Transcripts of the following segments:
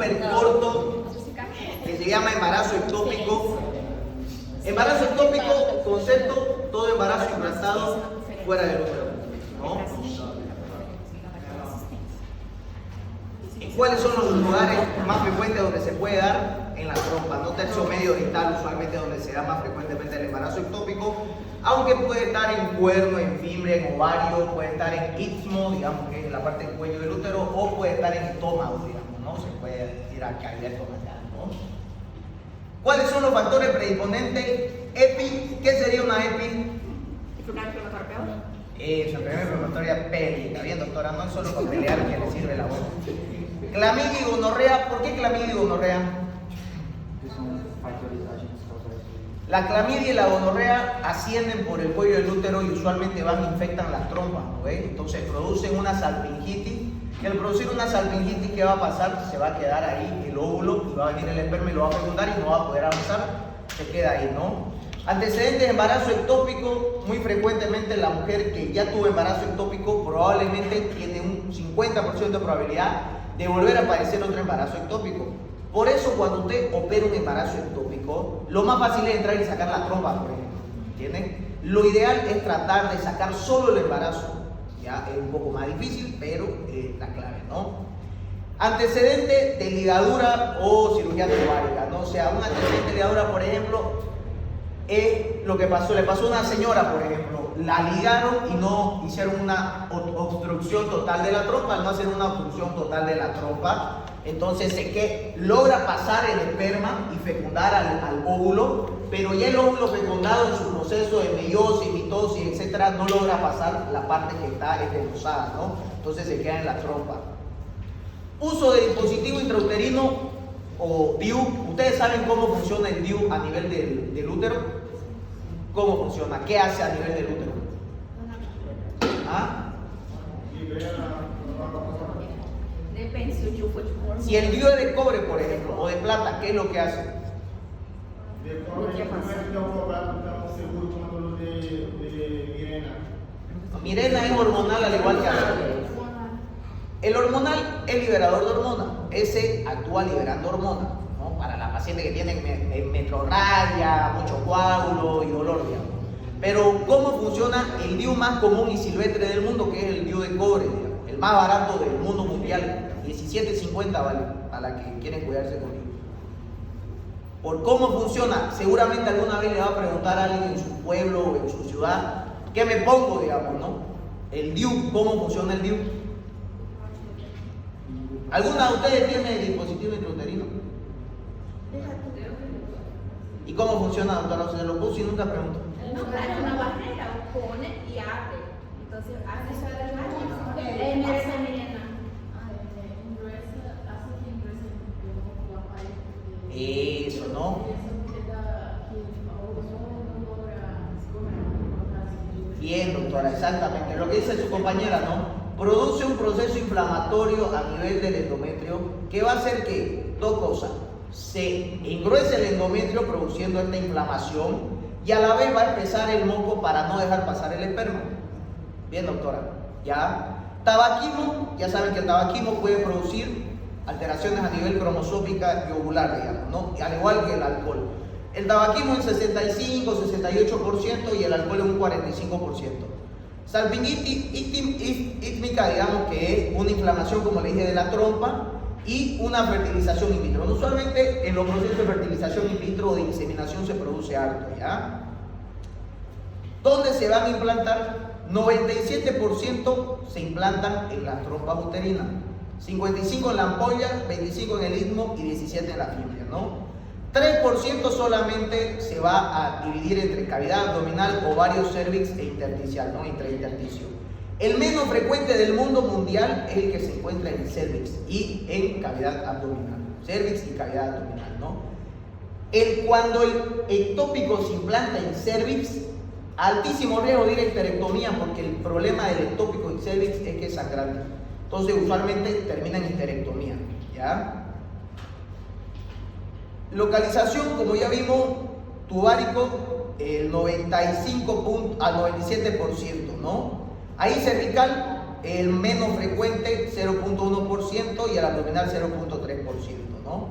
súper corto que se llama embarazo ectópico. Embarazo ectópico, concepto, todo embarazo implantado fuera del útero, ¿no? ¿Cuáles son los lugares más frecuentes donde se puede dar? En la trompa, no tercio medio oriental, usualmente donde se da más frecuentemente el embarazo ectópico, aunque puede estar en cuerno, en fimbre, en ovario, puede estar en istmo, digamos que es la parte del cuello del útero, o puede estar en estómago, digamos, ¿no? Se puede ir a caer con allá, ¿no? ¿Cuáles son los factores predisponentes? EPI, ¿qué sería una EPI? ¿Enfermedad inflamatoria peor? Enfermedad inflamatoria pélvica. Bien, doctora, no es solo para pelear que le sirve la voz. Clamidia y gonorrea. ¿Por qué clamidia y gonorrea? La clamidia y la gonorrea ascienden por el cuello del útero y usualmente van e infectan las trompas, ¿no? Entonces producen una salpingitis. Y al producir una salpingitis, ¿qué va a pasar? Se va a quedar ahí el óvulo y va a venir el esperma y lo va a fecundar y no va a poder avanzar. Se queda ahí, ¿no? Antecedentes de embarazo ectópico, muy frecuentemente la mujer que ya tuvo embarazo ectópico probablemente tiene un 50% de probabilidad de volver a padecer otro embarazo ectópico. Por eso cuando usted opera un embarazo ectópico, lo más fácil es entrar y sacar la trompa, por ejemplo, ¿entienden? Lo ideal es tratar de sacar solo el embarazo, ya es un poco más difícil, pero es la clave, ¿no? Antecedente de ligadura o cirugía tubárica, ¿no? O sea, un antecedente de ligadura, por ejemplo, es lo que pasó, le pasó a una señora, por ejemplo, la ligaron y no hicieron una obstrucción total de la trompa. Al no hacer una obstrucción total de la trompa, entonces logra pasar el esperma y fecundar al óvulo, pero ya el óvulo fecundado en su proceso de meiosis, mitosis, etcétera, no logra pasar la parte que está estemosada, ¿no? Entonces se queda en la trompa. Uso de dispositivo intrauterino o DIU. ¿Ustedes saben cómo funciona el DIU a nivel del útero? ¿Cómo funciona? ¿Qué hace a nivel del útero? ¿Ah? Si el DIU es de cobre, por ejemplo, o de plata, ¿qué es lo que hace? Mirena es hormonal al igual que el hormonal es liberador de hormonas. Ese actúa liberando hormonas, ¿no? Para la paciente que tiene metrorragia, mucho coágulo y dolor, digamos. Pero ¿cómo funciona el DIU más común y silvestre del mundo, que es el DIU de cobre, digamos? El más barato del mundo mundial, $17.50 vale, a la que quieren cuidarse con DIU. Por cómo funciona, seguramente alguna vez le va a preguntar a alguien en su pueblo o en su ciudad, ¿qué me pongo, digamos, no? El DIU, ¿cómo funciona el DIU? ¿Alguna de ustedes tiene dispositivo intrauterino? ¿Y cómo funciona, doctora? ¿Se lo puso y nunca preguntó? No, claro, una barrera, pone y abre. Entonces, hace eso de Eso, ¿no? Bien, doctora, exactamente. Lo que dice su compañera, ¿no? Produce un proceso inflamatorio a nivel del endometrio que va a hacer que, dos cosas, se engruese el endometrio produciendo esta inflamación y a la vez va a espesar el moco para no dejar pasar el esperma. Bien, doctora, ¿ya? Tabaquismo, ya saben que el tabaquismo puede producir alteraciones a nivel cromosómica y ovular, digamos, ¿no? Al igual que el alcohol. El tabaquismo es 65-68% y el alcohol es un 45%. Salpingitis ítmica, digamos que es una inflamación, como le dije, de la trompa y una fertilización in vitro. Usualmente en los procesos de fertilización in vitro o de inseminación se produce harto, ¿ya? ¿Dónde se van a implantar? 97% se implantan en las trompas uterinas, 55% en la ampolla, 25% en el istmo y 17% en la fibra, ¿no? 3% solamente se va a dividir entre cavidad abdominal, ovario, cervix e intersticial, ¿no? Intraintersticio. El menos frecuente del mundo mundial es el que se encuentra en cervix y en cavidad abdominal. Cervix y cavidad abdominal, ¿no? Cuando el ectópico se implanta en cervix, altísimo riesgo de ir a histerectomía, porque el problema del ectópico en cervix es que es sangrante. Entonces, usualmente termina en histerectomía, ¿ya? Localización, como ya vimos, tubárico, el 95 al 97%, ¿no? Ahí cervical, el menos frecuente, 0.1%, y el abdominal, 0.3%, ¿no?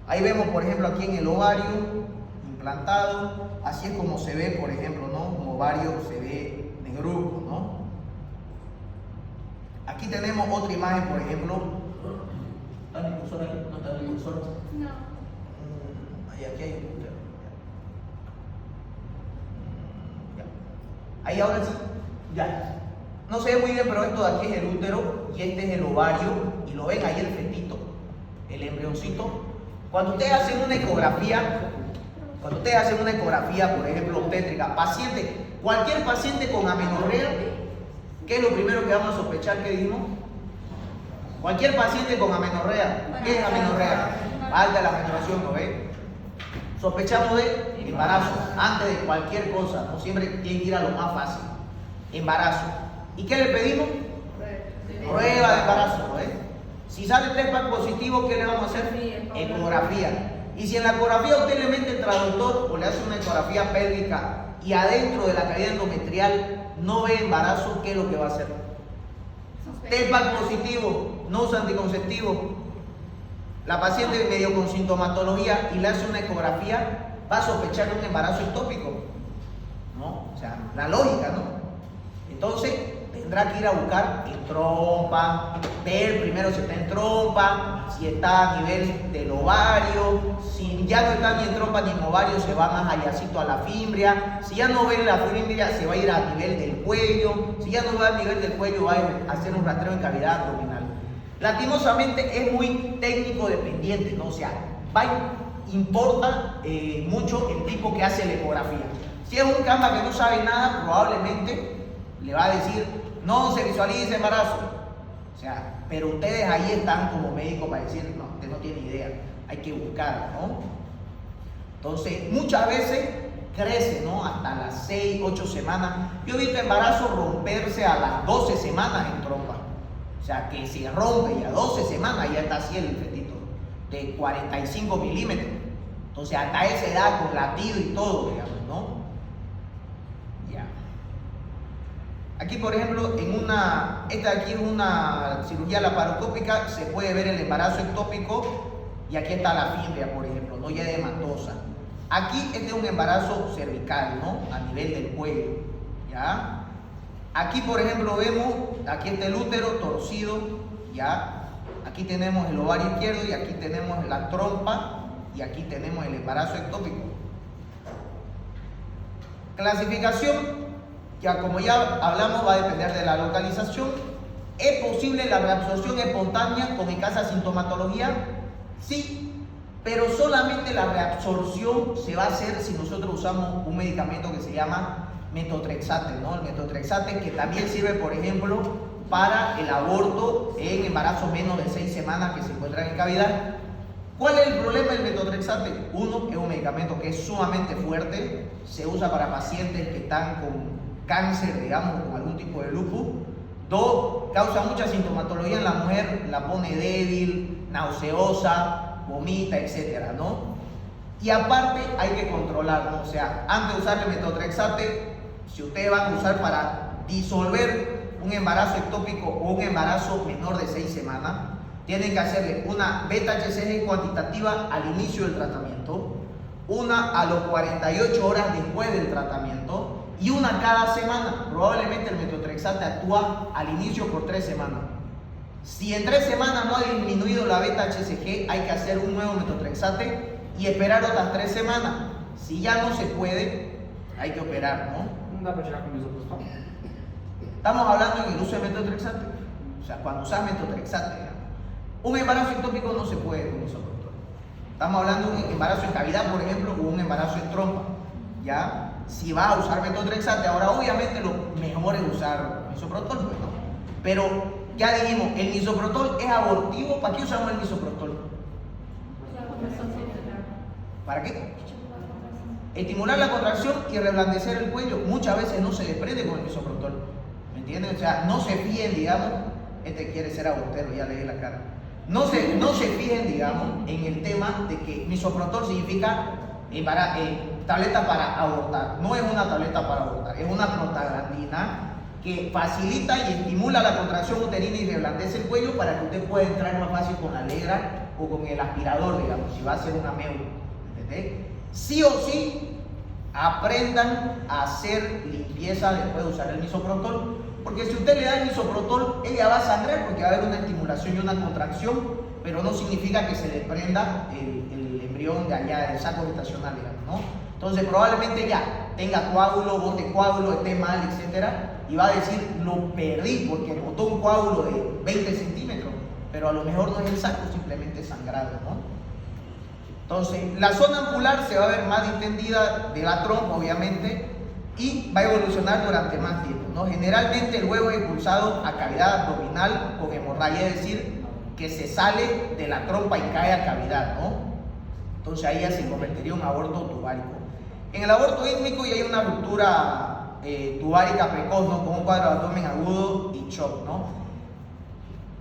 Ahí vemos, por ejemplo, aquí en el ovario implantado, así es como se ve, por ejemplo, ¿no? Un ovario se ve negruzco, ¿no? Aquí tenemos otra imagen, por ejemplo. ¿Está el impulsor ahí? ¿No está el impulsor? No. Aquí hay un útero. Ahí ahora sí, ya. No se ve muy bien, pero esto de aquí es el útero y este es el ovario. Y lo ven ahí el fetito, el embrioncito. Cuando ustedes hacen una ecografía, por ejemplo, obstétrica, cualquier paciente con amenorrea, ¿qué es lo primero que vamos a sospechar que dijimos? Cualquier paciente con amenorrea, ¿qué es amenorrea? Falta de la menstruación, ¿no ve? Sospechamos de embarazo, antes de cualquier cosa, no siempre tiene que ir a lo más fácil. Embarazo. ¿Y qué le pedimos? Prueba de embarazo, ¿no ve? Si sale TEPAC positivo, ¿qué le vamos a hacer? Ecografía. Y si en la ecografía usted le mete el traductor o le hace una ecografía pélvica y adentro de la cavidad endometrial no ve embarazo, ¿qué es lo que va a hacer? TEPAC positivo, no usa anticonceptivo. La paciente medio con sintomatología y le hace una ecografía, va a sospechar de un embarazo ectópico, ¿no? O sea, la lógica, ¿no? Entonces, tendrá que ir a buscar en trompa, ver primero si está en trompa, si está a nivel del ovario, si ya no está ni en trompa ni en ovario, se va más allácito a la fimbria, si ya no ve la fimbria, se va a ir a nivel del cuello, si ya no va a nivel del cuello, va a hacer un rastreo en cavidad abdominal. Lastimosamente es muy técnico dependiente, ¿no? O sea, importa mucho el tipo que hace la ecografía. Si es un camba que no sabe nada, probablemente le va a decir, no se visualiza embarazo. O sea, pero ustedes ahí están como médicos para decir, no, usted no tiene idea, hay que buscar, ¿no? Entonces, muchas veces crece, ¿no? Hasta las 6, 8 semanas. Yo he visto embarazos romperse a las 12 semanas en trompa. O sea, que se rompe y a 12 semanas ya está así el fetito, de 45 milímetros. Entonces, hasta esa edad, con latido y todo, digamos, ¿no? Ya. Aquí, por ejemplo, esta aquí es una cirugía laparoscópica, se puede ver el embarazo ectópico y aquí está la fimbria, por ejemplo, ¿no? Ya edematosa. Aquí este es un embarazo cervical, ¿no? A nivel del cuello, ¿ya? Aquí, por ejemplo, vemos, aquí está el útero torcido, ¿ya? Aquí tenemos el ovario izquierdo y aquí tenemos la trompa y aquí tenemos el embarazo ectópico. Clasificación, ya como ya hablamos, va a depender de la localización. ¿Es posible la reabsorción espontánea con escasa sintomatología? Sí, pero solamente la reabsorción se va a hacer si nosotros usamos un medicamento que se llama metotrexate, ¿no? El metotrexate que también sirve, por ejemplo, para el aborto en embarazos menos de 6 semanas que se encuentran en cavidad. ¿Cuál es el problema del metotrexate? Uno, es un medicamento que es sumamente fuerte, se usa para pacientes que están con cáncer, digamos, con algún tipo de lupus. Dos, causa mucha sintomatología en la mujer, la pone débil, nauseosa, vomita, etcétera, ¿no? Y aparte hay que controlarlo, o sea, antes de usar el metotrexate, si ustedes van a usar para disolver un embarazo ectópico o un embarazo menor de 6 semanas, tienen que hacerle una beta-HCG cuantitativa al inicio del tratamiento, una a los 48 horas después del tratamiento y una cada semana. Probablemente el metotrexate actúa al inicio por 3 semanas. Si en 3 semanas no ha disminuido la beta-HCG, hay que hacer un nuevo metotrexate y esperar otras 3 semanas. Si ya no se puede, hay que operar, ¿no? Estamos hablando en el uso de metotrexate. O sea, cuando usas metotrexate, digamos. Un embarazo ectópico no se puede con misoprostol. Estamos hablando de un embarazo en cavidad, por ejemplo, o un embarazo en trompa. ¿Ya? Si vas a usar metotrexate, ahora obviamente lo mejor es usar misoprostol, pues, ¿no? Pero ya dijimos, el misoprostol es abortivo. ¿Para qué usamos el misoprostol? ¿Para qué? Estimular la contracción y reblandecer el cuello. Muchas veces no se desprende con el misoprostol. ¿Me entienden? O sea, no se fíen, digamos, este quiere ser abortero, ya le di la cara. No se fijen, digamos, en el tema de que misoprostol significa tableta para abortar. No es una tableta para abortar, es una prostaglandina que facilita y estimula la contracción uterina y reblandece el cuello para que usted pueda entrar más fácil con la legra o con el aspirador, digamos, si va a hacer un ameo. ¿Entendés? Sí o sí, aprendan a hacer limpieza después de usar el misoprostol, porque si usted le da el misoprostol, ella va a sangrar porque va a haber una estimulación y una contracción, pero no significa que se le prenda el embrión de allá del saco gestacional, digamos, ¿no? Entonces probablemente ya tenga coágulo, bote coágulo, esté mal, etcétera, y va a decir, lo perdí porque botó un coágulo de 20 centímetros, pero a lo mejor no es el saco, simplemente sangrado, ¿no? Entonces, la zona ampular se va a ver más distendida de la trompa, obviamente, y va a evolucionar durante más tiempo, ¿no? Generalmente el huevo es expulsado a cavidad abdominal con hemorragia, es decir, que se sale de la trompa y cae a cavidad, ¿no? Entonces ahí ya se convertiría en un aborto tubárico. En el aborto ísmico ya hay una ruptura tubárica precoz, ¿no? Con un cuadro de abdomen agudo y shock, ¿no?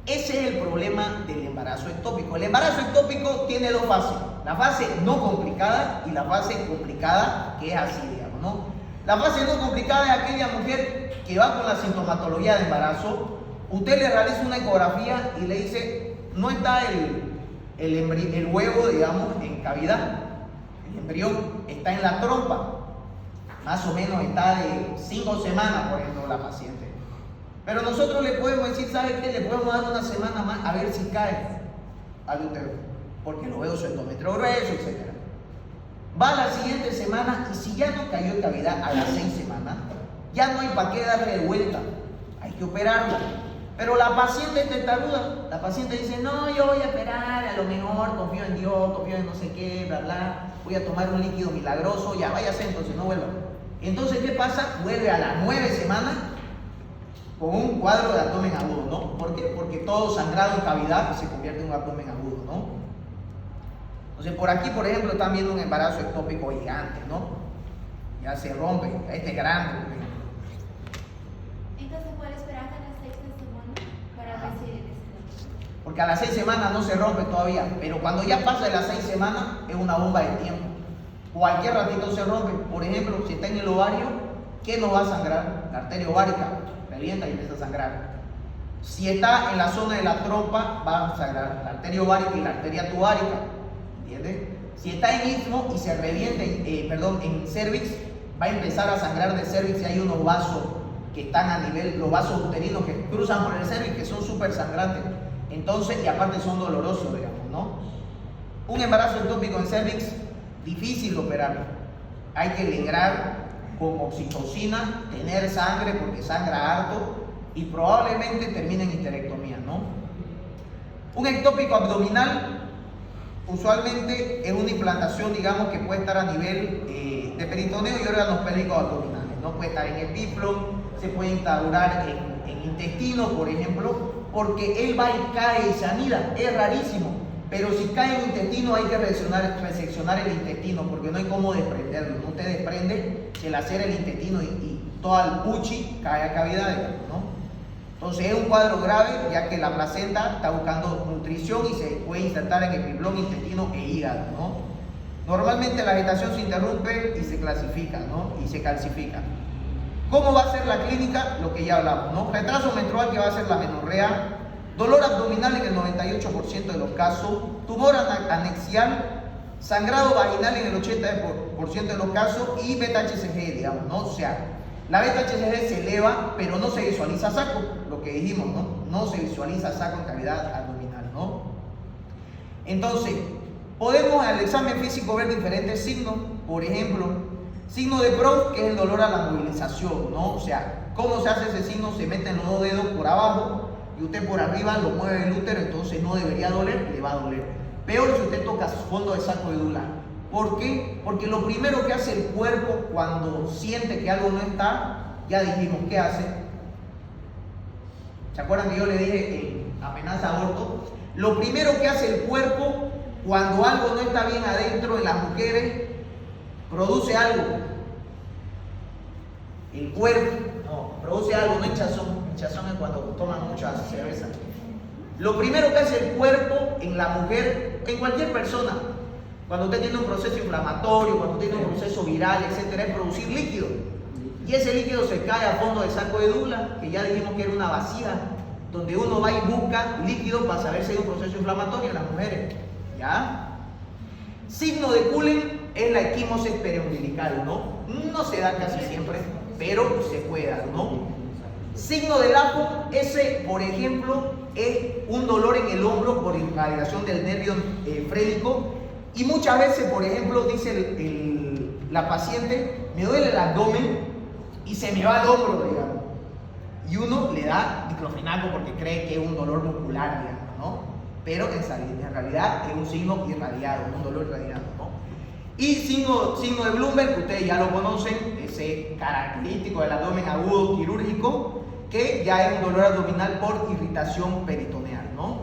Ese es el problema del embarazo ectópico. El embarazo ectópico tiene dos fases, la fase no complicada y la fase complicada, que es así, digamos, ¿no? La fase no complicada es aquella mujer que va con la sintomatología de embarazo, usted le realiza una ecografía y le dice, no está el huevo, digamos, en cavidad, el embrión está en la trompa, más o menos está de 5 semanas, por ejemplo, la paciente. Pero nosotros le podemos decir, ¿sabe qué? Le podemos dar una semana más a ver si cae al útero, porque lo veo su endometrio grueso, etc. Va a la siguiente semana y si ya no cayó en cavidad a las 6 semanas, ya no hay para qué darle vuelta, hay que operarla. Pero la paciente es testaruda, la paciente dice, no, yo voy a esperar, a lo mejor confío en Dios, confío en no sé qué, bla, bla, voy a tomar un líquido milagroso, ya váyase, entonces no vuelva. Entonces, ¿qué pasa? Vuelve a las 9 semanas con un cuadro de abdomen agudo, ¿no? ¿Por qué? Porque todo sangrado en cavidad se convierte en un abdomen agudo, ¿no? Entonces, por aquí, por ejemplo, están viendo un embarazo ectópico gigante, ¿no? Ya se rompe, este es grande, por ejemplo. Entonces, ¿puede esperar hasta las 6 semanas para recibir esto? Porque a las 6 semanas no se rompe todavía, pero cuando ya pasa de las 6 semanas es una bomba de tiempo. Cualquier ratito se rompe. Por ejemplo, si está en el ovario, ¿qué nos va a sangrar? La arteria ovárica, revienta y empieza a sangrar. Si está en la zona de la trompa, va a sangrar la arteria ovárica y la arteria tuárica, ¿entiendes? Si está en istmo y se revienta, en cervix, va a empezar a sangrar de cervix y hay unos vasos que están a nivel, los vasos uterinos que cruzan por el cervix, que son súper sangrantes. Entonces, y aparte son dolorosos, digamos, ¿no? Un embarazo ectópico en cervix, difícil de operar. Hay que lograr con oxitocina, tener sangre porque sangra harto y probablemente termine en histerectomía, ¿no? Un ectópico abdominal usualmente es una implantación, digamos, que puede estar a nivel de peritoneo y órganos pélvicos abdominales, ¿no? Puede estar en epíflo, se puede instaurar en intestino, por ejemplo, porque él va y cae y se anida, es rarísimo. Pero si cae en intestino hay que reseccionar el intestino porque no hay cómo desprenderlo. No te desprende si el hacer el intestino y todo el puchi cae a cavidad, ¿no? Entonces es un cuadro grave ya que la placenta está buscando nutrición y se puede insertar en epiplón, intestino e hígado, ¿no? Normalmente la gestación se interrumpe y se clasifica, ¿no? Y se calcifica. ¿Cómo va a ser la clínica? Lo que ya hablamos, ¿no? Retraso menstrual, que va a ser la menorrea. Dolor abdominal en el 98% de los casos, tumor anexial, sangrado vaginal en el 80% de los casos y beta-HCG, digamos, ¿no? O sea, la beta-HCG se eleva, pero no se visualiza saco, lo que dijimos, ¿no? No se visualiza saco en cavidad abdominal, ¿no? Entonces, podemos al examen físico ver diferentes signos, por ejemplo, signo de Proust, que es el dolor a la movilización, ¿no? O sea, ¿cómo se hace ese signo? Se meten los dos dedos por abajo y usted por arriba lo mueve el útero, entonces no debería doler, le va a doler. Peor si usted toca fondo de saco medular. ¿Por qué? Porque lo primero que hace el cuerpo cuando siente que algo no está, ya dijimos, ¿qué hace? ¿Se acuerdan que yo le dije amenaza aborto? Lo primero que hace el cuerpo cuando algo no está bien adentro de las mujeres, produce algo. El cuerpo produce algo, no hinchazón. Hinchazón es cuando toman mucha cerveza. Lo primero que hace el cuerpo en la mujer, en cualquier persona, cuando usted tiene un proceso inflamatorio, cuando tiene un proceso viral, etcétera, es producir líquido. Y ese líquido se cae a fondo del saco de Douglas, que ya dijimos que era una vasija, donde uno va y busca líquido para saber si hay un proceso inflamatorio en las mujeres. ¿ya? Signo de Cullen es la equimosis periumbilical, ¿no? No se da casi siempre, pero se puede dar, ¿no? Signo de Lapo, ese, por ejemplo, es un dolor en el hombro por irradiación del nervio frénico, y muchas veces, por ejemplo, dice la paciente, me duele el abdomen y se me va el hombro, digamos, y uno le da diclofenaco porque cree que es un dolor muscular, digamos, ¿no? Pero en realidad es un signo irradiado, un dolor irradiado, ¿no? Y signo de Bloomberg, que ustedes ya lo conocen, ese característico del abdomen agudo quirúrgico, que ya es un dolor abdominal por irritación peritoneal, ¿no?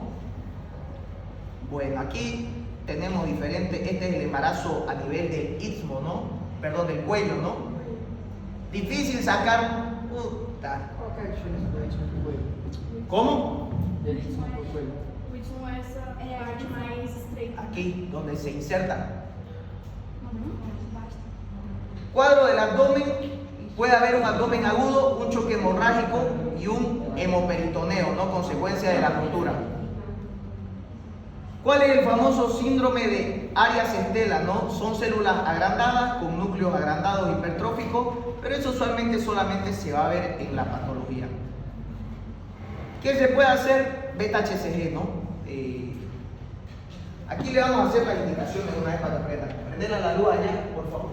Bueno, aquí tenemos diferentes, este es el embarazo a nivel del istmo, ¿no? Perdón, del cuello, ¿no? Difícil sacar. ¿Cómo? O último é essa parte mais estreita. Aquí, donde se inserta. Cuadro del abdomen, puede haber un abdomen agudo, un choque hemorrágico y un hemoperitoneo, ¿no? Consecuencia de la rotura. ¿Cuál es el famoso síndrome de Arias Estela, no? Son células agrandadas con núcleos agrandados hipertróficos, pero eso usualmente solamente se va a ver en la patología. ¿Qué se puede hacer? Beta-HCG, ¿no? Aquí le vamos a hacer las indicaciones una vez para que aprendan. Prender a la luz allá, por favor.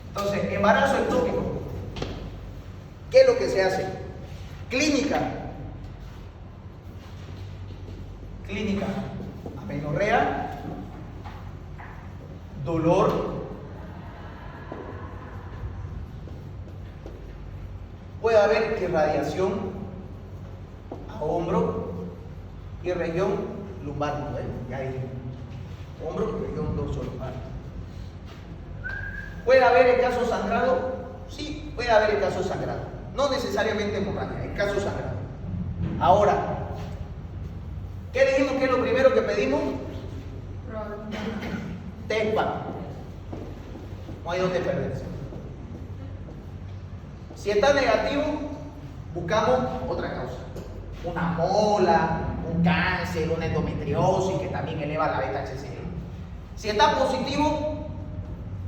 Entonces, embarazo ectópico. ¿Qué es lo que se hace? Clínica. Amenorrea, dolor, puede haber irradiación a hombro y región lumbar, ¿no? Ya dije, hombro y región dorsolumbar. ¿Puede haber el caso sangrado? Sí, puede haber el caso sangrado, no necesariamente hemorragia, el caso sangrado. Ahora, ¿qué dijimos que es lo primero que pedimos? TEPA. No hay donde perderse. Si está negativo, buscamos otra causa. Una mola, un cáncer, una endometriosis que también eleva la beta-HCG. Si está positivo,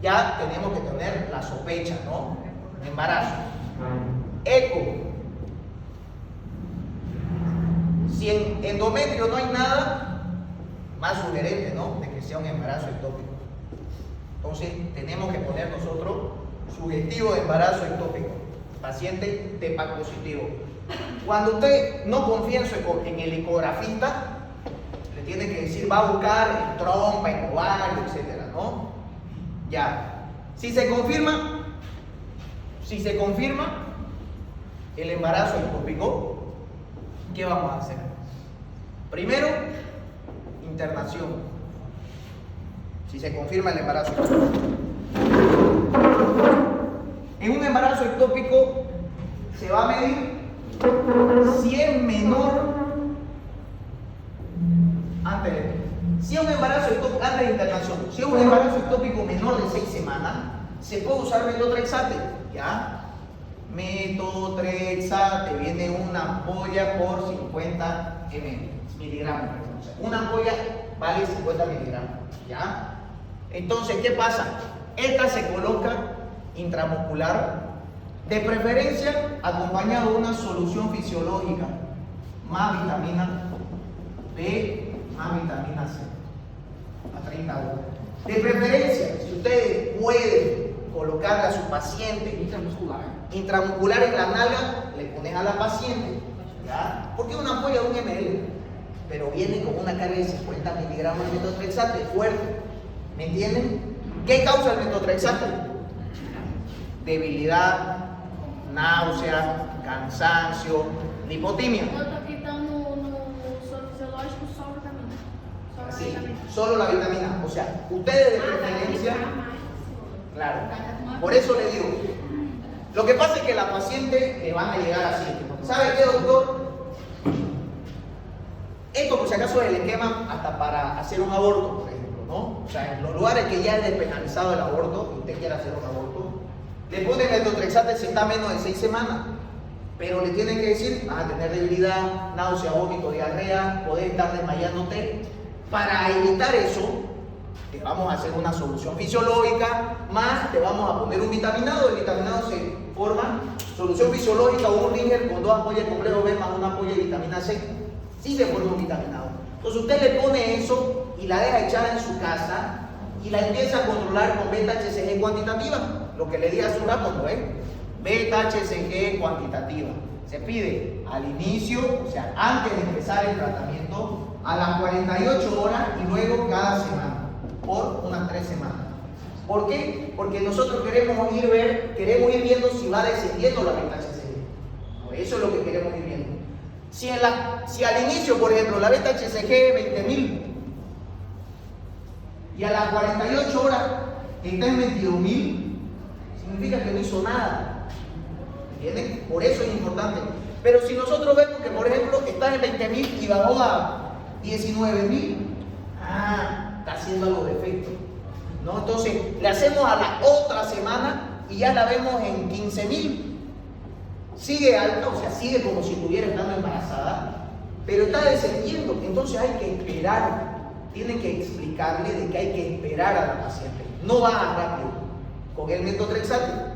ya tenemos que tener la sospecha, ¿no? Embarazo. Eco. Si en endometrio no hay nada, más sugerente, ¿no? De que sea un embarazo ectópico. Entonces, tenemos que poner nosotros sugestivo de embarazo ectópico. Paciente TEPAC positivo. Cuando usted no confía en el ecografista, le tiene que decir, va a buscar en trompa, en ovario, etcétera, ¿no? Ya. Si se confirma el embarazo ectópico, ¿qué vamos a hacer? Primero, internación. Si se confirma el embarazo ectópico. En un embarazo ectópico se va a medir si es menor antes de internación. Si es un embarazo ectópico menor de 6 semanas, se puede usar metotrexate, ¿ya? Metotrexate, viene una ampolla por 50 miligramos. O sea, una ampolla vale 50 miligramos, ¿ya? Entonces, ¿qué pasa? Esta se coloca intramuscular, de preferencia acompañado de una solución fisiológica, más vitamina B, más vitamina C, a 30 horas. De preferencia, si ustedes pueden colocarle a su paciente intramuscular en la nalga, le pones a la paciente, ¿ya? Porque es una ampolla de 1 ml, pero viene con una carga de 50 miligramos de metotrexate, fuerte. ¿Me entienden? ¿Qué causa el metotrexate? Debilidad, náusea, cansancio, lipotimia. Eu tô aqui então no soro fisiológico, só vitamina. Só Así, vitamina. solo la vitamina. O sea, ustedes de preferencia, claro. Por eso le digo, lo que pasa es que la paciente le van a llegar así. ¿Sabe qué, doctor? Esto por si acaso es el esquema hasta para hacer un aborto, por ejemplo, ¿no? O sea, en los lugares que ya es despenalizado el aborto, y usted quiere hacer un aborto, le ponen metotrexate si está menos de 6 semanas, pero le tienen que decir, vas a tener debilidad, náusea, vómito, diarrea, podés estar desmayándote, Para evitar eso, te vamos a hacer una solución fisiológica, más te vamos a poner un vitaminado. El vitaminado se forma solución fisiológica o un ringer con 2 ampollas de complejo B más una ampolla de vitamina C. Sí se forma un vitaminado. Entonces usted le pone eso y la deja echada en su casa y la empieza a controlar con beta-HCG cuantitativa. Lo que le di hace un rato, ¿no? Beta-HCG cuantitativa. Se pide al inicio, o sea, antes de empezar el tratamiento, a las 48 horas y luego cada semana, por unas 3 semanas. ¿Por qué? Porque nosotros queremos ir viendo si va descendiendo la beta-HCG. Eso es lo que queremos ir viendo. Si al inicio, por ejemplo, la beta-HCG 20.000 y a las 48 horas está en 22.000, significa que no hizo nada. ¿Entienden? Por eso es importante. Pero si nosotros vemos que, por ejemplo, está en 20.000 y bajó a 19.000, está haciendo algo de efecto, ¿no? Entonces le hacemos a la otra semana y ya la vemos en 15.000. Sigue alta, o sea, sigue como si estuviera estando embarazada, pero está descendiendo. Entonces hay que esperar. Tienen que explicarle de que hay que esperar a la paciente. No baja rápido con el metotrexato.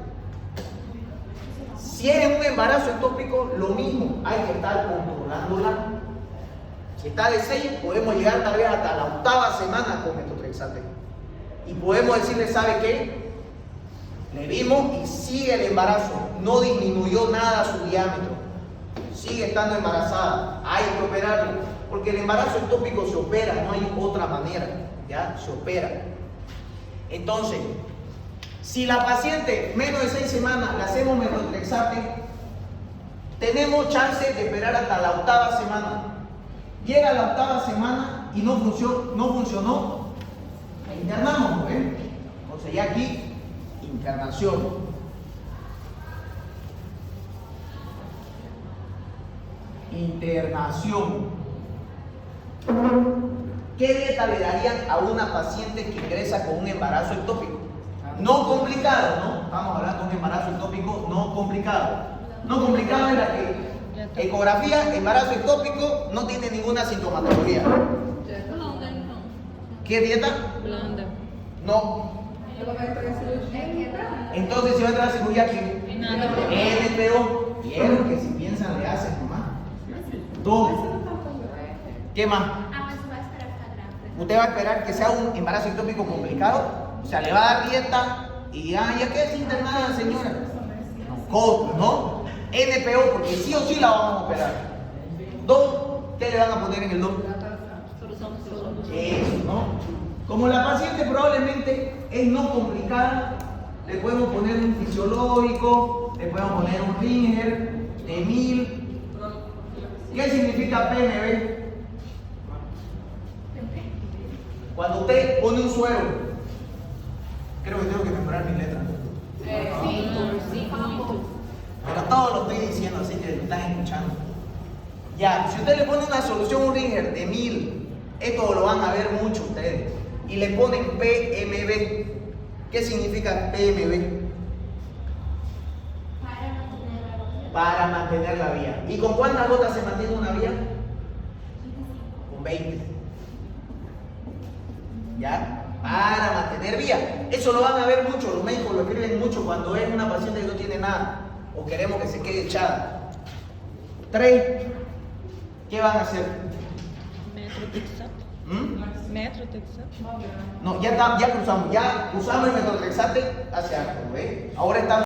Si es un embarazo ectópico, lo mismo, hay que estar controlándola. Si está de 6, podemos llegar tal vez hasta la 8ª semana con metotrexato. Y podemos decirle, ¿sabe qué? Le vimos y sigue el embarazo, no disminuyó nada su diámetro, sigue estando embarazada, hay que operarlo, porque el embarazo ectópico se opera, no hay otra manera, ya se opera. Entonces, si la paciente menos de 6 semanas le hacemos metotrexato, tenemos chance de esperar hasta la 8ª semana. Llega la 8ª semana y no funcionó, internamos, ¿eh? Entonces ya aquí, internación. Internación. ¿Qué dieta le darían a una paciente que ingresa con un embarazo ectópico? No complicado, ¿no? Estamos hablando de un embarazo ectópico no complicado. No complicado es la que ecografía, embarazo ectópico, no tiene ninguna sintomatología. ¿Qué dieta? Blanda. No. Entonces, si va a entrar a cirugía, ¿qué? NPO. Vieron que si piensan le hacen nomás. Todo. ¿Qué más? Mas vai esperar ficar grávida. Usted va a esperar que sea un embarazo ectópico complicado. O sea, le va a dar dieta y ya queda internada, señora. No, ¿no? NPO, porque sí o sí la vamos a operar. 2, ¿qué le van a poner en el 2? Eso, ¿no? Como la paciente probablemente es no complicada, le podemos poner un fisiológico, le podemos poner un ringer de 1000. ¿Qué significa PMB? Cuando usted pone un suero, creo que tengo que mejorar mis letras. Pero todo lo estoy diciendo, así que lo están escuchando. Ya, si usted le pone una solución, un ringer de 1000, esto lo van a ver mucho ustedes. Y le ponen PMB. ¿Qué significa PMB? Para mantener la vía. ¿Y con cuántas gotas se mantiene una vía? Con 20. ¿Ya? Para mantener vía. Eso lo van a ver mucho, los médicos lo escriben mucho cuando es una paciente que no tiene nada o queremos que se quede echada. 3. ¿Qué van a hacer? Metotrexato. Metotrexato. No, ya cruzamos el metotrexato hacia alto, ¿ves? Ahora estamos